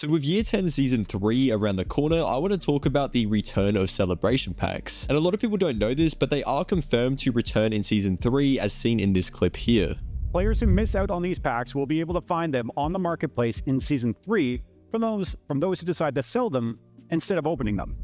So with Year 10 Season 3 around the corner, I want to talk about the return of celebration packs. And a lot of people don't know this, but they are confirmed to return in Season 3 as seen in this clip here. Players who miss out on these packs will be able to find them on the marketplace in Season 3 from those who decide to sell them instead of opening them.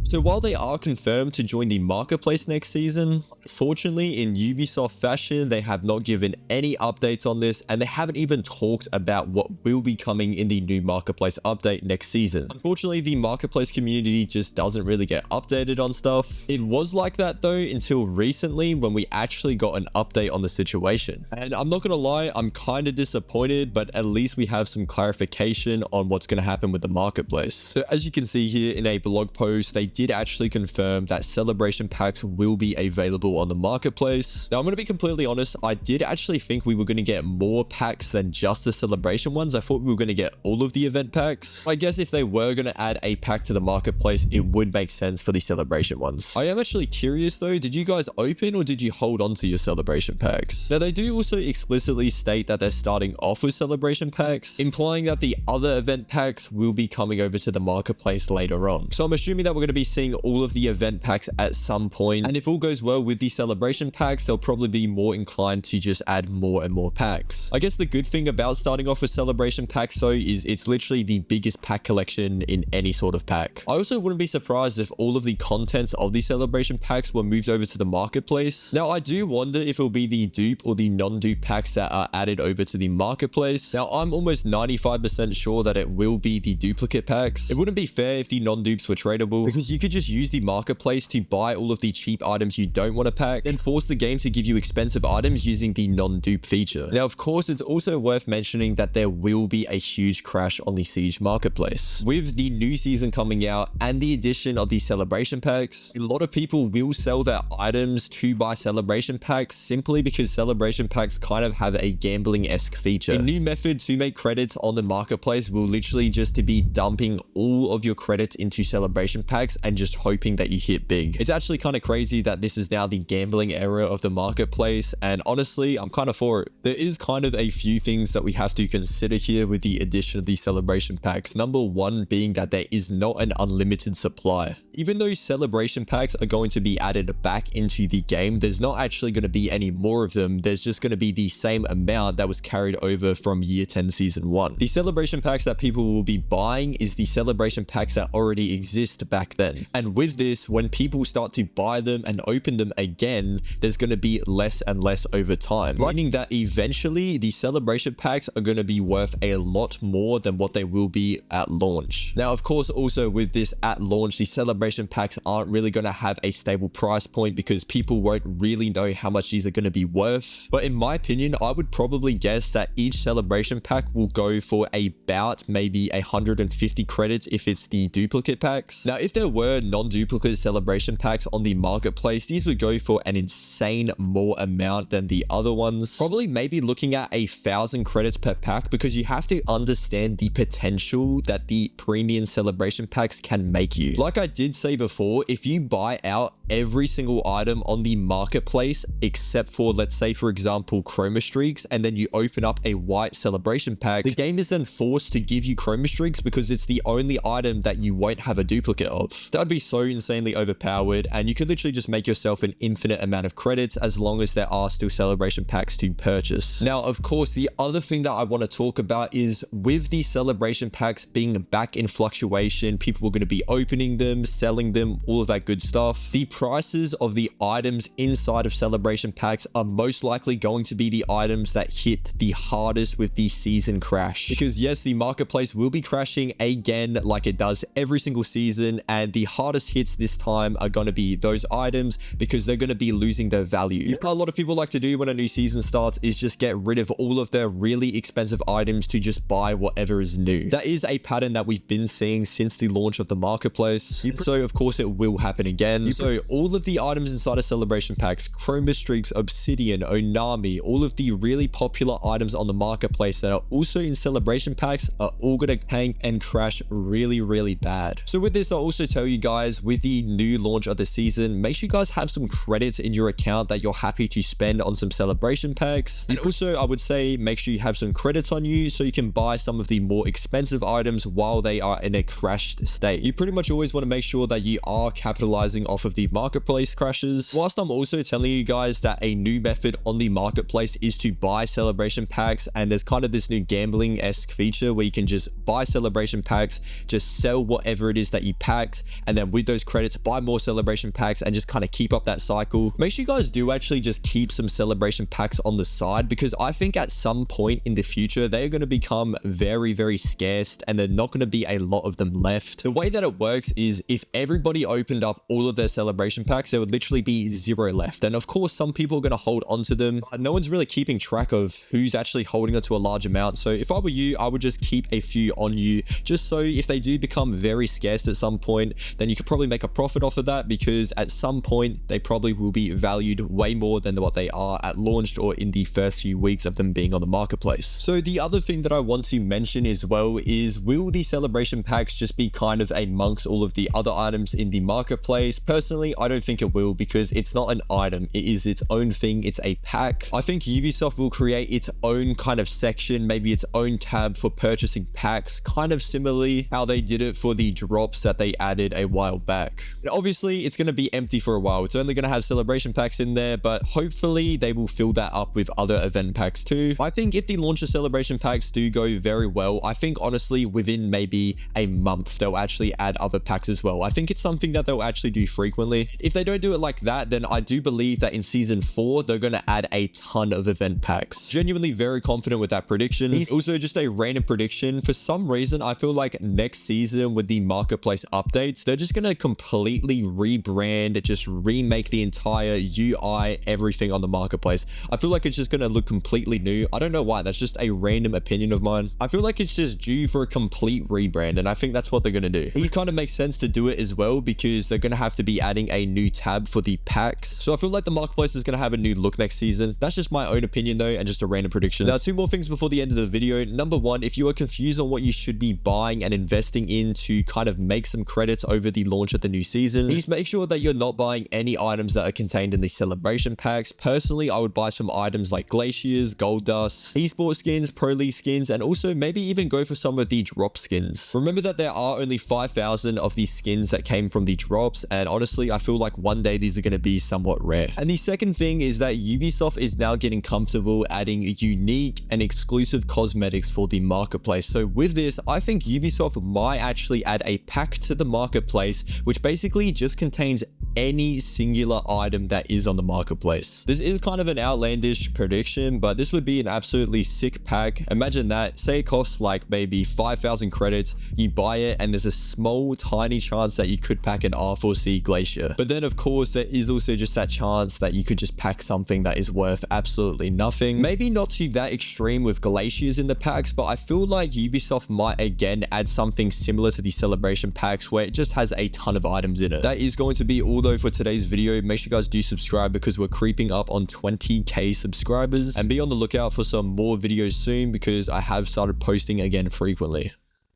So while they are confirmed to join the marketplace next season, unfortunately in Ubisoft fashion, they have not given any updates on this, and they haven't even talked about what will be coming in the new marketplace update next season. Unfortunately, the marketplace community just doesn't really get updated on stuff. It was like that though until recently when we actually got an update on the situation. And I'm not gonna lie, I'm kind of disappointed, but at least we have some clarification on what's gonna happen with the marketplace. So as you can see here in a blog post, they did actually confirm that celebration packs will be available on the marketplace. Now, I'm going to be completely honest, I did actually think we were going to get more packs than just the celebration ones. I thought we were going to get all of the event packs. I guess if they were going to add a pack to the marketplace, it would make sense for the celebration ones. I am actually curious though, did you guys open or did you hold on to your celebration packs? Now, they do also explicitly state that they're starting off with celebration packs, implying that the other event packs will be coming over to the marketplace later on. So I'm assuming that we're going to be seeing all of the event packs at some point, and if all goes well with the celebration packs, they'll probably be more inclined to just add more and more packs. I guess the good thing about starting off with celebration packs though is it's literally the biggest pack collection in any sort of pack. I also wouldn't be surprised if all of the contents of the celebration packs were moved over to the marketplace. Now, I do wonder if it'll be the dupe or the non-dupe packs that are added over to the marketplace. Now, I'm almost 95% sure that it will be the duplicate packs. It wouldn't be fair if the non-dupes were tradable, because you could just use the marketplace to buy all of the cheap items you don't want to pack, then force the game to give you expensive items using the non-dupe feature. Now, of course, it's also worth mentioning that there will be a huge crash on the Siege marketplace. With the new season coming out and the addition of the celebration packs, a lot of people will sell their items to buy celebration packs simply because celebration packs kind of have a gambling-esque feature. A new method to make credits on the marketplace will literally just to be dumping all of your credits into celebration packs and just hoping that you hit big. It's actually kind of crazy that this is now the gambling era of the marketplace, and honestly, I'm kind of for it. There is kind of a few things that we have to consider here with the addition of these celebration packs. Number one being that there is not an unlimited supply. Even though celebration packs are going to be added back into the game, there's not actually going to be any more of them. There's just going to be the same amount that was carried over from Year 10 Season 1. The celebration packs that people will be buying is the celebration packs that already exist back then. And with this, when people start to buy them and open them again, there's going to be less and less over time, meaning that eventually the celebration packs are going to be worth a lot more than what they will be at launch. Now, of course, also with this at launch, the celebration packs aren't really going to have a stable price point because people won't really know how much these are going to be worth. But in my opinion, I would probably guess that each celebration pack will go for about maybe 150 credits if it's the duplicate packs. Now, if there were non-duplicate celebration packs on the marketplace, these would go for an insane more amount than the other ones. Probably maybe looking at 1,000 credits per pack, because you have to understand the potential that the premium celebration packs can make you. Like I did say before, if you buy out every single item on the marketplace except for, let's say for example, chroma streaks, and then you open up a white celebration pack, the game is then forced to give you chroma streaks because it's the only item that you won't have a duplicate of. That would be so insanely overpowered, and you could literally just make yourself an infinite amount of credits as long as there are still celebration packs to purchase. Now, of course, the other thing that I want to talk about is with the celebration packs being back in fluctuation, people are going to be opening them, selling them, all of that good stuff. The prices of the items inside of celebration packs are most likely going to be the items that hit the hardest with the season crash, because yes, the marketplace will be crashing again like it does every single season, and the hardest hits this time are going to be those items because they're going to be losing their value. A lot of people like to do when a new season starts is just get rid of all of their really expensive items to just buy whatever is new. That is a pattern that we've been seeing since the launch of the marketplace, so of course it will happen again. So all of the items inside of celebration packs, chroma streaks, obsidian, onami, all of the really popular items on the marketplace that are also in celebration packs are all going to tank and crash really bad. So with this, I'll also tell tell you guys, with the new launch of the season, make sure you guys have some credits in your account that you're happy to spend on some celebration packs. And also, I would say make sure you have some credits on you so you can buy some of the more expensive items while they are in a crashed state. You pretty much always want to make sure that you are capitalizing off of the marketplace crashes. Whilst I'm also telling you guys that a new method on the marketplace is to buy celebration packs, and there's kind of this new gambling-esque feature where you can just buy celebration packs, just sell whatever it is that you packed, and then with those credits buy more celebration packs and just kind of keep up that cycle. Make sure you guys do actually just keep some celebration packs on the side, because I think at some point in the future they're going to become very, very scarce and there's not going to be a lot of them left. The way that it works is if everybody opened up all of their celebration packs, there would literally be 0 left. And of course, some people are going to hold onto them, but no one's really keeping track of who's actually holding onto a large amount. So if I were you, I would just keep a few on you, just so if they do become very scarce at some point, then you could probably make a profit off of that, because at some point they probably will be valued way more than what they are at launch or in the first few weeks of them being on the marketplace. So the other thing that I want to mention as well is, will the celebration packs just be kind of amongst all of the other items in the marketplace? Personally, I don't think it will, because it's not an item, it is its own thing, it's a pack. I think Ubisoft will create its own kind of section, maybe its own tab for purchasing packs, kind of similarly how they did it for the drops that they added a while back. And obviously it's going to be empty for a while, it's only going to have celebration packs in there, but hopefully they will fill that up with other event packs too. I think if the launcher celebration packs do go very well, I think honestly within maybe a month they'll actually add other packs as well. I think it's something that they'll actually do frequently. If they don't do it like that, then I do believe that in season 4 they're going to add a ton of event packs. Genuinely very confident with that prediction. It's also just a random prediction. For some reason I feel like next season with the marketplace updates, they're just going to completely rebrand, just remake the entire UI, everything on the marketplace. I feel like it's just going to look completely new. I don't know why, that's just a random opinion of mine. I feel like it's just due for a complete rebrand, and I think that's what they're going to do. It kind of makes sense to do it as well, because they're going to have to be adding a new tab for the packs. So I feel like the marketplace is going to have a new look next season. That's just my own opinion though, and just a random prediction. Now, 2 more things before the end of the video. Number 1, if you are confused on what you should be buying and investing in to kind of make some credits over the launch of the new season, just make sure that you're not buying any items that are contained in the celebration packs. Personally, I would buy some items like glaciers, gold dust, esports skins, pro league skins, and also maybe even go for some of the drop skins. Remember that there are only 5,000 of these skins that came from the drops, and honestly I feel like one day these are going to be somewhat rare. And the second thing is that Ubisoft is now getting comfortable adding unique and exclusive cosmetics for the marketplace. So with this, I think Ubisoft might actually add a pack to the marketplace which basically just contains any singular item that is on the marketplace. This is kind of an outlandish prediction, but this would be an absolutely sick pack. Imagine that, say it costs like maybe 5,000 credits, you buy it, and there's a small tiny chance that you could pack an R4C glacier. But then of course there is also just that chance that you could just pack something that is worth absolutely nothing. Maybe not to that extreme with glaciers in the packs, but I feel like Ubisoft might again add something similar to the celebration packs where it just has a ton of items in it. That is going to be all though for today's video. Make sure you guys do subscribe, because we're creeping up on 20k subscribers, and be on the lookout for some more videos soon, because I have started posting again frequently.